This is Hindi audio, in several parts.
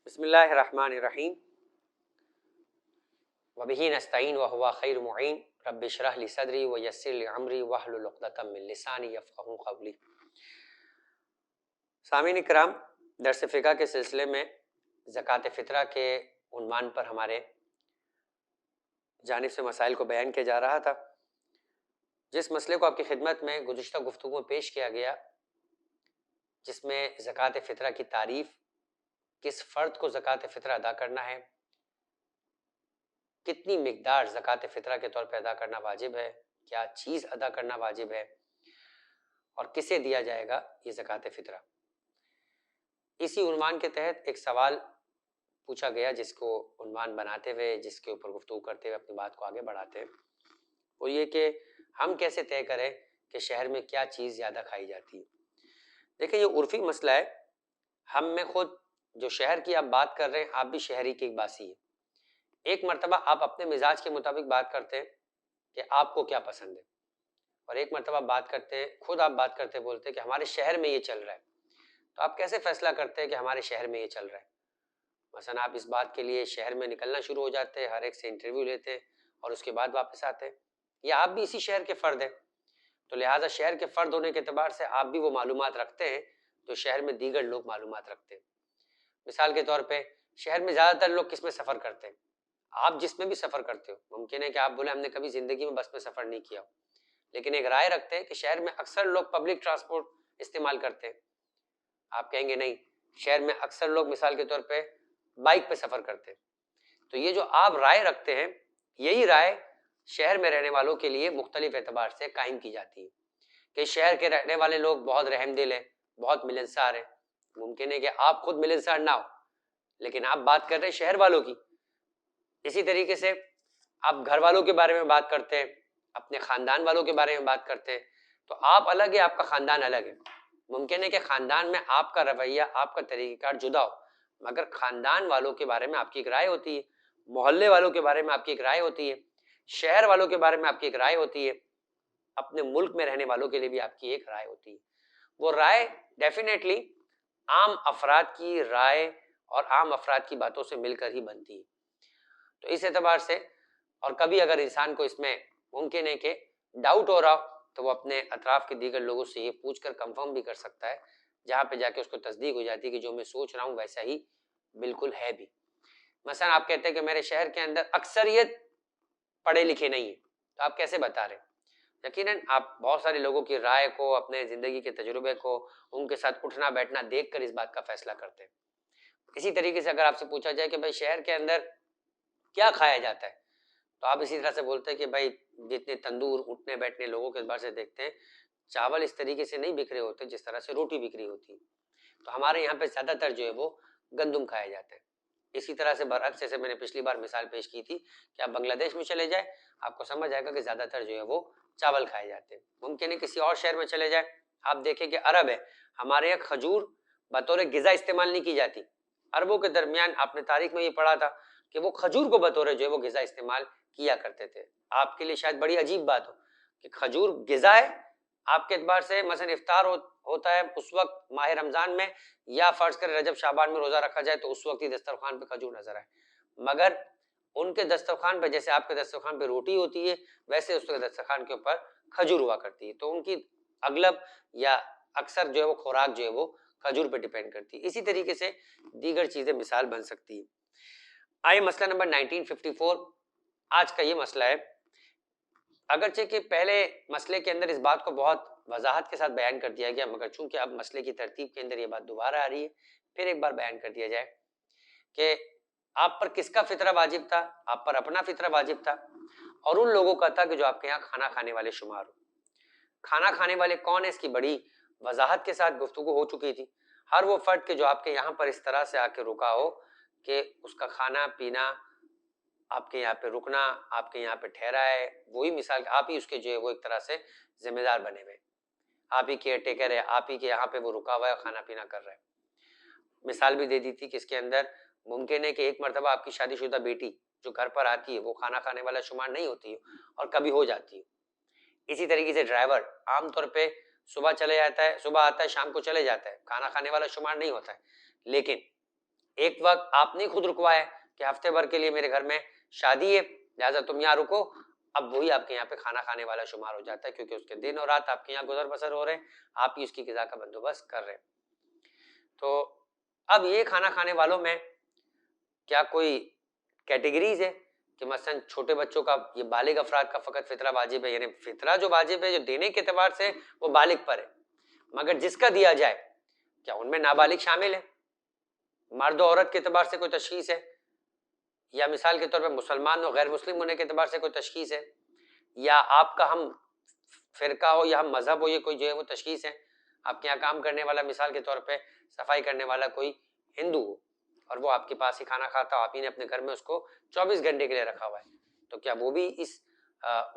बिस्मिल्लाहिर्रहमानिर्रहीम वबिही नस्तईन व हुवा खैर मुईन रब्बि इश्रह ली सदरी व यस्सिर ली अमरी वहलुल उक़दतम मिन लिसानी यफ़क़हू क़ौली। सामीन इकराम, दर्स फ़िक़ह के सिलसिले में ज़कात फ़ितरा के उन्वान पर हमारे जानिब से मसाइल को बयान किया जा रहा था। जिस मसले को आपकी खिदमत में गुज़िश्ता गुफ्तगू में पेश किया गया, जिसमें ज़कात फ़ितरा की तारीफ़, किस फ़र्द को ज़कात फ़ितरा अदा करना है, कितनी मिकदार ज़कात फ़ितरा के तौर पर अदा करना वाजिब है, क्या चीज़ अदा करना वाजिब है और किसे दिया जाएगा ये ज़कात फ़ितरा। इसी उन्वान के तहत एक सवाल पूछा गया, जिसको उन्वान बनाते हुए, जिसके ऊपर गुफ्तगू करते हुए अपनी बात को आगे बढ़ाते हैं। वो ये कि हम कैसे तय करें कि शहर में क्या चीज़ ज़्यादा खाई जाती है। देखिए, ये उर्फ़ी मसला है। हम में खुद जो शहर की आप बात कर रहे हैं, आप भी शहरी की एक बासी है। एक मर्तबा आप अपने मिजाज के मुताबिक बात करते हैं कि आपको क्या पसंद है, और एक मर्तबा बात करते हैं, खुद आप बात करते बोलते हैं कि हमारे शहर में ये चल रहा है। तो आप कैसे फैसला करते हैं कि हमारे शहर में ये चल रहा है? मसलन आप इस बात के लिए शहर में निकलना शुरू हो जाते हैं, हर एक से इंटरव्यू लेते हैं और उसके बाद वापस आते हैं, या आप भी इसी शहर के फ़र्द हैं, तो लिहाजा शहर के फ़र्द होने के एतबार से आप भी वो मालूमात रखते हैं जो शहर में दीगर लोग मालूमात रखते हैं। मिसाल के तौर पे शहर में ज़्यादातर लोग किस में सफ़र करते हैं? आप जिसमें भी सफ़र करते हो, मुमकिन है कि आप बोले हमने कभी ज़िंदगी में बस में सफ़र नहीं किया हो, लेकिन एक राय रखते हैं कि शहर में अक्सर लोग पब्लिक ट्रांसपोर्ट इस्तेमाल करते हैं। आप कहेंगे नहीं, शहर में अक्सर लोग मिसाल के तौर पे बाइक पे सफ़र करते हैं। तो ये जो आप राय रखते हैं, यही राय शहर में रहने वालों के लिए मुख्तलिफ एतबार से कायम की जाती है कि शहर के रहने वाले लोग बहुत रहमदिल हैं, बहुत मिलनसार हैं। मुमकिन है कि आप खुद मिलनसार ना हो, लेकिन आप बात कर रहे हैं शहर वालों की। इसी तरीके से आप घर वालों के बारे में बात करते हैं, अपने ख़ानदान वालों के बारे में बात करते हैं, तो आप अलग है, आपका ख़ानदान अलग है। मुमकिन है कि ख़ानदान में आपका रवैया, आपका तरीक़ाकार जुदा हो, मगर ख़ानदान वालों के बारे में आपकी एक राय होती है, मोहल्ले वालों के बारे में आपकी एक राय होती है, शहर वालों के बारे में आपकी एक राय होती है, अपने मुल्क में रहने वालों के लिए भी आपकी एक राय होती है। वो राय डेफिनेटली आम अफराद की राय और आम अफराद की बातों से मिलकर ही बनती है। तो इस एतबार से, और कभी अगर इंसान को इसमें मुमकिन है कि डाउट हो रहा हो, तो वो अपने अतराफ के दीगर लोगों से ये पूछकर कंफर्म भी कर सकता है, जहाँ पे जाके उसको तस्दीक हो जाती है कि जो मैं सोच रहा हूँ वैसा ही बिल्कुल है भी। मसलन आप कहते हैं कि मेरे शहर के अंदर अक्सरियत पढ़े लिखे नहीं है, तो आप कैसे बता रहे हैं? यकीनन आप बहुत सारे लोगों की राय को, अपने ज़िंदगी के तजुर्बे को, उनके साथ उठना बैठना देख कर इस बात का फैसला करते हैं। इसी तरीके से अगर आपसे पूछा जाए कि भाई शहर के अंदर क्या खाया जाता है, तो आप इसी तरह से बोलते हैं कि भाई जितने तंदूर उठने बैठने लोगों के एतबार से देखते हैं, चावल इस तरीके से नहीं बिक रहे होते जिस तरह से रोटी बिक रही होती है। तो हमारे यहाँ पे ज़्यादातर जो है वो गंदुम खाया जाता है। इसी तरह से बरअक्स, जैसे मैंने पिछली बार मिसाल पेश की थी कि आप बांग्लादेश में चले जाए, आपको समझ आएगा कि ज़्यादातर जो है वो चावल खाए जाते हैं। मुमकिन है किसी और शहर में चले जाए, आप देखें कि अरब है, हमारे यहाँ खजूर बतौर ग़िज़ा इस्तेमाल नहीं की जाती। अरबों के दरमियान आपने तारीख में ये पढ़ा था कि वो खजूर को बतौर जो है वो ग़िज़ा इस्तेमाल किया करते थे। आपके लिए शायद बड़ी अजीब बात हो कि खजूर ग़िज़ा है आपके एतबार से, मसलन इफ्तार होता है उस वक्त माह रमज़ान में, या फ़र्ज़ करें रजब शाबान में रोज़ा रखा जाए तो उस वक्त ही दस्तरखान पे खजूर नज़र आए। मगर उनके दस्तरखान पे, जैसे आपके दस्तरखान पे रोटी होती है, वैसे उसके दस्तरखान के ऊपर खजूर हुआ करती है। तो उनकी अगलब या अक्सर जो है वो खुराक जो है वो खजूर पे डिपेंड करती है। इसी तरीके से दीगर चीज़ें मिसाल बन सकती है। आइए मसला नंबर 1954, आज का ये मसला है। अगरचे कि पहले मसले के अंदर इस बात को बहुत वजाहत के साथ बयान कर दिया गया, मगर चूंकि अब मसले की तरतीब के अंदर ये बात दोबारा आ रही है, फिर एक बार बयान कर दिया जाए कि आप पर किसका फितरा वाजिब था। आप पर अपना फितरा वाजिब था, और उन लोगों का था कि जो आपके यहाँ खाना खाने वाले शुमार हो। खाना खाने वाले कौन है, इसकी बड़ी वजाहत के साथ गुफ्तगू हो चुकी थी। हर वो फर्द के जो आपके यहाँ पर इस तरह से आके रुका हो कि उसका खाना पीना, आपके यहाँ पे रुकना, आपके यहाँ पे ठहरा है, वही मिसाल आप ही उसके जो है वो एक तरह से जिम्मेदार बने हुए, आप ही केयर टेकर है, आप ही के यहाँ पे वो रुका हुआ है, खाना पीना कर रहा है। मिसाल भी दे दी थी कि इसके अंदर मुमकिन है कि एक मरतबा आपकी शादीशुदा बेटी जो घर पर आती है वो खाना खाने वाला शुमार नहीं होती है, और कभी हो जाती है। इसी तरीके से ड्राइवर आमतौर पे सुबह चले जाता है, सुबह आता है, शाम को चले जाता है, खाना खाने वाला शुमार नहीं होता है। लेकिन एक वक्त आपने खुद रुकवाया कि हफ्ते भर के लिए मेरे घर में शादी है, लिहाजा तुम यहाँ रुको, अब वही आपके यहाँ पे खाना खाने वाला शुमार हो जाता है, क्योंकि उसके दिन और रात आपके यहाँ गुजर बसर हो रहे हैं, आप ही उसकी ग़िज़ा का बंदोबस्त कर रहे हैं। तो अब ये खाना खाने वालों में क्या कोई कैटेगरीज है कि मसलन छोटे बच्चों का, ये बालिग अफराद का फ़कत फितरा वाजिब है, यानी फितरा जो वाजिब है जो देने के एतबार से वो बालिग पर है, मगर जिसका दिया जाए क्या उनमें नाबालिग शामिल है? मर्द और औरत के एतबार से कोई तशखीस है? या मिसाल के तौर पर मुसलमान और गैर मुस्लिम होने के एतबार से कोई तशखीस है? या आपका हम फिरका हो या हम मजहब हो, ये कोई जो है वो तशखीस है? आपके यहाँ काम करने वाला मिसाल के तौर पे सफाई करने वाला कोई हिंदू हो और वो आपके पास ही खाना खाता हो, आप ही ने अपने घर में उसको 24 घंटे के लिए रखा हुआ है, तो क्या वो भी इस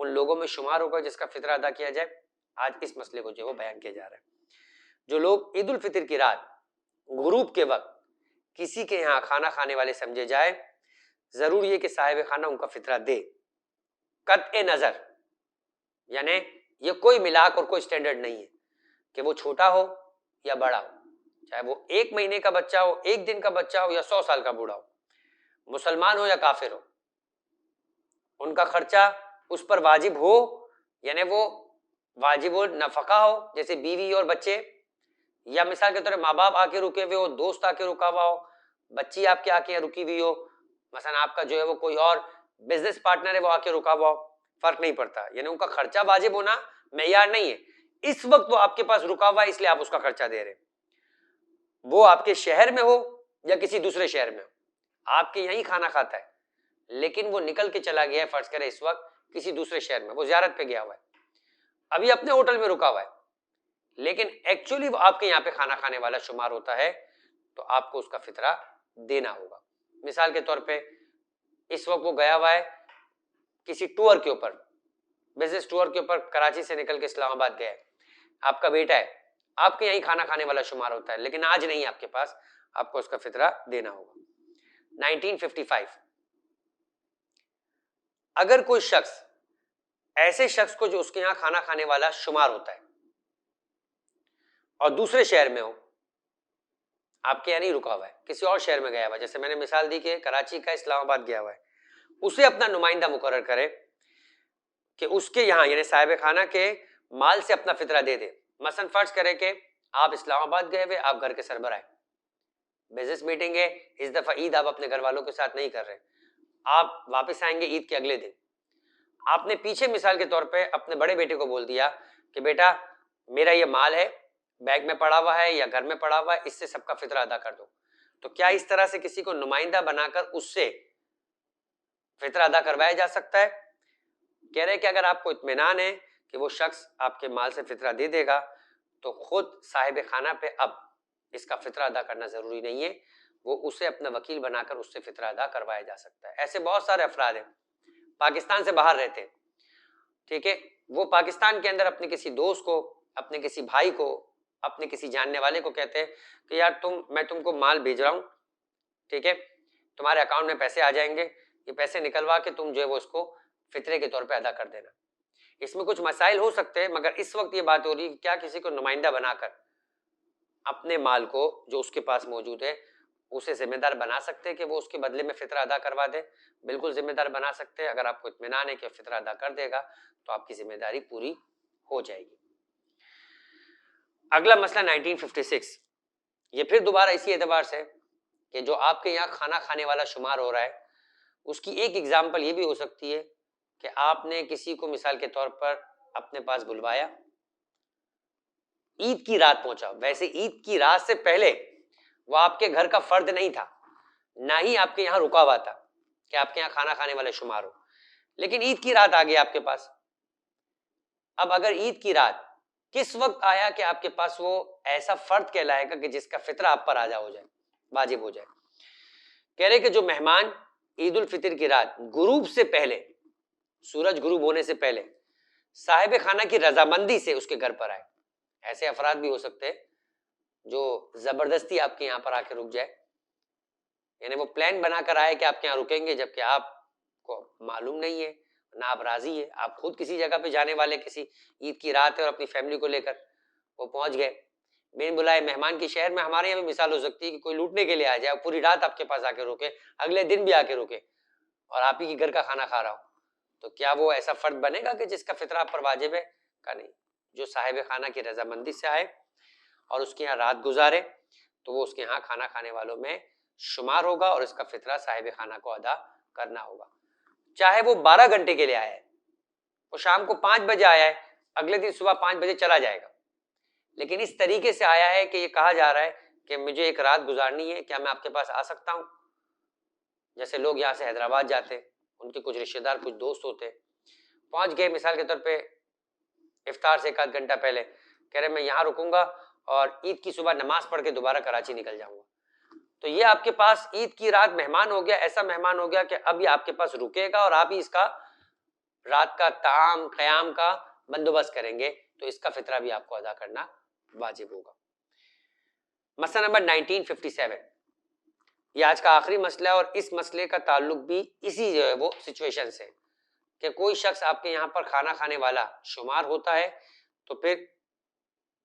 उन लोगों में शुमार होगा जिसका फितरा अदा किया जाए? आज इस मसले को जो है वो बयान किया जा रहा है। जो लोग ईद उल फितर की रात गुरूब के वक्त किसी के यहाँ खाना खाने वाले समझे जाए, जरूरी है कि साहिब खाना उनका फितरा दे, कत्ए नजर, यानी ये कोई मिलाक और कोई स्टैंडर्ड नहीं है कि वो छोटा हो या बड़ा हो, चाहे वो 1 महीने का बच्चा हो, 1 दिन का बच्चा हो या 100 साल का बूढ़ा हो, मुसलमान हो या काफिर हो, उनका खर्चा उस पर वाजिब हो, यानी वो वाजिबुल नफका हो, जैसे बीवी और बच्चे, या मिसाल के तौर पर माँ बाप आके रुके हुए हो, दोस्त आके रुका हुआ हो, बच्ची आपके आके रुकी हुई हो, मसलन आपका जो है वो कोई और बिजनेस पार्टनर है वो आके रुका हुआ हो, फर्क नहीं पड़ता, यानी उनका खर्चा वाजिब होना मेयार नहीं है। इस वक्त वो आपके पास रुका हुआ है इसलिए आप उसका खर्चा दे रहे हैं, वो आपके शहर में हो या किसी दूसरे शहर में हो, आपके यहीं खाना खाता है, लेकिन वो निकल के चला गया है, फर्ज करें इस वक्त किसी दूसरे शहर में, वो ज़ियारत पे गया हुआ है, अभी अपने होटल में रुका हुआ है, लेकिन एक्चुअली वो आपके यहाँ पे खाना खाने वाला शुमार होता है, तो आपको उसका फितरा देना होगा। मिसाल के तौर पे इस वक्त वो गया हुआ है किसी टूर के ऊपर, बिजनेस टूर के ऊपर, कराची से निकल के इस्लामाबाद गया है, आपका बेटा है, आपके यहीं खाना खाने वाला शुमार होता है, लेकिन आज नहीं आपके पास, आपको उसका फितरा देना होगा। 1955 अगर कोई शख्स ऐसे शख्स को जो उसके यहां खाना खाने वाला शुमार होता है और दूसरे शहर में हो, आपके यहाँ नहीं रुका हुआ है, किसी और शहर में गया हुआ है, जैसे मैंने मिसाल दी कि कराची का इस्लामाबाद गया हुआ है, उसे अपना नुमाइंदा मुकर्रर करे कि उसके यहाँ यानी साहिब खाना के माल से अपना फितरा दे दे। मसलन फर्ज करें कि आप इस्लामाबाद गए हुए, आप घर के सरबर आए, बिजनेस मीटिंग है, इस दफा ईद आप अपने घर वालों के साथ नहीं कर रहे, आप वापस आएंगे ईद के अगले दिन, आपने पीछे मिसाल के तौर पे अपने बड़े बेटे को बोल दिया कि बेटा मेरा ये माल है, बैग में पड़ा हुआ है या घर में पड़ा हुआ है, इससे सबका फितरा अदा कर दो, तो क्या इस तरह से किसी को नुमाइंदा बनाकर उससे फितरा अदा करवाया जा सकता है? कह रहे कि अगर आपको इत्मीनान है कि वो शख्स आपके माल से फितरा दे देगा, तो खुद साहिब खाना पे अब इसका फितरा अदा करना जरूरी नहीं है, वो उसे अपना वकील बनाकर उससे फितरा अदा करवाया जा सकता है। ऐसे बहुत सारे अफराद हैं पाकिस्तान से बाहर रहते हैं, ठीक है, वो पाकिस्तान के अंदर अपने किसी दोस्त को, अपने किसी भाई को, अपने किसी जानने वाले को कहते हैं कि यार मैं तुमको माल भेज रहा हूँ, ठीक है, तुम्हारे अकाउंट में पैसे आ जाएंगे, ये पैसे निकलवा के तुम जो है वो उसको फितरे के तौर पे अदा कर देना। इसमें कुछ मसाइल हो सकते हैं, मगर इस वक्त ये बात हो रही है कि क्या किसी को नुमाइंदा बनाकर अपने माल को जो उसके पास मौजूद है उसे जिम्मेदार बना सकते हैं कि वो उसके बदले में फितरा अदा करवा दे? बिल्कुल जिम्मेदार बना सकते हैं। अगर आपको इत्मीनान है कि फितरा अदा कर देगा तो आपकी जिम्मेदारी पूरी हो जाएगी। अगला मसला 1956, ये फिर दोबारा इसी एतबार से कि जो आपके यहाँ खाना खाने वाला शुमार हो रहा है, उसकी एक एग्जाम्पल ये भी हो सकती है कि आपने किसी को मिसाल के तौर पर अपने पास बुलवाया, ईद की रात पहुंचा, वैसे ईद की रात से पहले वो आपके घर का फर्द नहीं था, ना ही आपके यहाँ रुका हुआ था कि आपके यहाँ खाना खाने वाले शुमार हो, लेकिन ईद की रात आ गई आपके पास। अब अगर ईद की रात किस वक्त आया कि आपके पास वो ऐसा फर्द कहलाएगा कि जिसका फितरा आप पर आजा हो जाए, वाजिब हो जाए। कह रहे कि जो मेहमान ईद उल फितर की रात गुरूब से पहले, सूरज गुरूब होने से पहले साहिब खाना की रजामंदी से उसके घर पर आए, ऐसे अफराद भी हो सकते हैं जो जबरदस्ती आपके यहाँ पर आके रुक जाए, यानी वो प्लान बनाकर आए कि आपके यहाँ रुकेंगे जबकि आपको मालूम नहीं है, ना आप राजी है, आप खुद किसी जगह पे जाने वाले, किसी ईद की रात है और अपनी फैमिली को लेकर वो पहुंच गए, बिन बुलाए मेहमान के शहर में हमारे यहाँ भी मिसाल हो सकती है कि कोई लूटने के लिए आ जाए, पूरी रात आपके पास आके रुके, अगले दिन भी आके रुके और आप ही के घर का खाना खा रहा हो, तो क्या वो ऐसा फर्द बनेगा कि जिसका फितरा आप पर वाजिब है? का नहीं। जो साहिब खाना की रजामंदी से आए और उसके यहाँ रात गुजारे तो वो उसके यहाँ खाना खाने वालों में शुमार होगा और इसका फितरा साहिब खाना को अदा करना होगा। चाहे वो 12 घंटे के लिए आया है, वो शाम को 5 बजे आया है, अगले दिन सुबह 5 बजे चला जाएगा, लेकिन इस तरीके से आया है कि ये कहा जा रहा है कि मुझे एक रात गुजारनी है, क्या मैं आपके पास आ सकता हूं? जैसे लोग यहाँ से हैदराबाद जाते, उनके कुछ रिश्तेदार कुछ दोस्त होते, पहुंच गए मिसाल के तौर पे इफ्तार से 1 आध घंटा पहले, कह रहे मैं यहाँ रुकूंगा और ईद की सुबह नमाज पढ़ के दोबारा कराची निकल जाऊंगा, तो ये आपके पास ईद की रात मेहमान हो गया, ऐसा मेहमान हो गया कि अब ये आपके पास रुकेगा और आप ही इसका रात का ताम क़याम का बंदोबस्त करेंगे, तो इसका फितरा भी आपको अदा करना वाजिब होगा। मसला नंबर 1957, ये आज का आखिरी मसला है और इस मसले का ताल्लुक भी इसी जो है वो सिचुएशन से कि कोई शख्स आपके यहाँ पर खाना खाने वाला शुमार होता है, तो फिर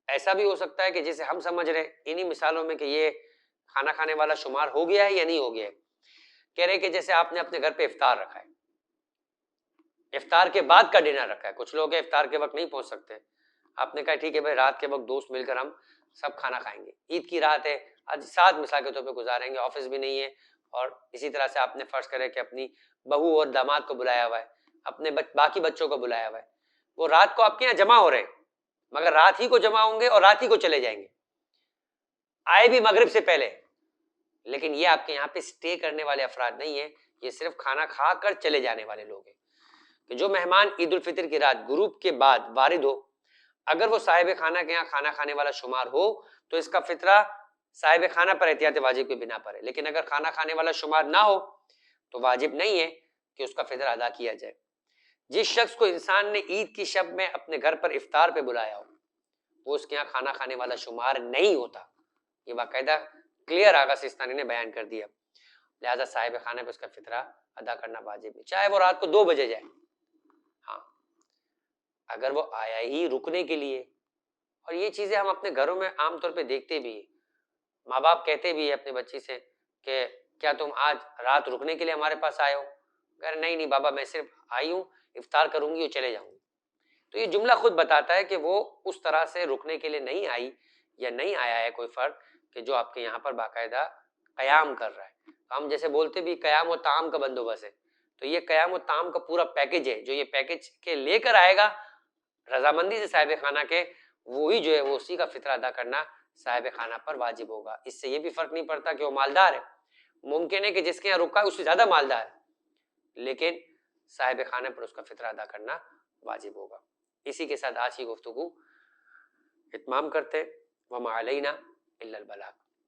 ऐसा भी हो सकता है कि जैसे हम समझ रहे इन्हीं मिसालों में कि ये खाना खाने वाला शुमार हो गया है या नहीं हो गया है। कह रहे कि जैसे आपने अपने घर पे इफ्तार रखा है, इफ्तार के बाद का डिनर रखा है, कुछ लोग इफ्तार के वक्त नहीं पहुंच सकते, आपने कहा ठीक है भाई रात के वक्त दोस्त मिलकर हम सब खाना खाएंगे, ईद की रात है, आज साथ मिसाल के तौर पे गुजारेंगे, ऑफिस भी नहीं है, और इसी तरह से आपने फर्ज करे कि अपनी बहू और दामाद को बुलाया हुआ है, अपने बाकी बच्चों को बुलाया हुआ है, वो रात को आपके यहाँ जमा हो रहे हैं, मगर रात ही को जमा होंगे और रात ही को चले जाएंगे, आए भी मगरिब से पहले, लेकिन ये आपके यहाँ पे स्टे करने वाले अफराद नहीं है, ये सिर्फ खाना खा कर चले जाने वाले लोग हैं। कि जो मेहमान ईद उल फितर की रात गुरूब के बाद वारिद हो, अगर वो साहिब खाना के यहाँ खाना खाने वाला शुमार हो तो इसका फितरा साहिब खाना पर एहतियात वाजिब के बिना पर है, लेकिन अगर खाना खाने वाला शुमार ना हो तो वाजिब नहीं है कि उसका फितरा अदा किया जाए। जिस शख्स को इंसान ने ईद की शब में अपने घर पर इफ्तार पे बुलाया हो, वो उसके यहाँ खाना खाने वाला शुमार नहीं होता, ये बाकायदा क्लियर आगा सिस्तानी ने बयान कर दिया, लिहाजा साहिब खाने पे उसका फितरा अदा करना वाजिब है, चाहे वो रात को 2 बजे जाए। हाँ, अगर वो आया ही रुकने के लिए, और ये चीजें हम अपने घरों में आमतौर पे देखते भी है, माँ बाप कहते भी है अपने बच्ची से कि क्या तुम आज रात रुकने के लिए हमारे पास आए हो? अगर नहीं नहीं बाबा मैं सिर्फ आई हूँ, इफ्तार करूंगी और चले जाऊंगी, तो ये जुमला खुद बताता है कि वो उस तरह से रुकने के लिए नहीं आई या नहीं आया है कोई फर्द कि जो आपके यहाँ पर बाकायदा कयाम कर रहा है। हम जैसे बोलते भी कयाम और ताम का बंदोबस्त है, तो ये कयाम और ताम का पूरा पैकेज है, जो ये पैकेज के लेकर आएगा रजामंदी से साहिब खाना के, वो ही जो है वो उसी का फितरा अदा करना साहिब खाना पर वाजिब होगा। इससे ये भी फर्क नहीं पड़ता कि वो मालदार है, मुमकिन है कि जिसके यहाँ रुका है उससे ज्यादा मालदार है, लेकिन साहिब खाने पर उसका फितरा अदा करना वाजिब होगा। इसी के साथ आज की गुफ्तगू इत्माम करते, वमा अलैना इल्लल बलाग।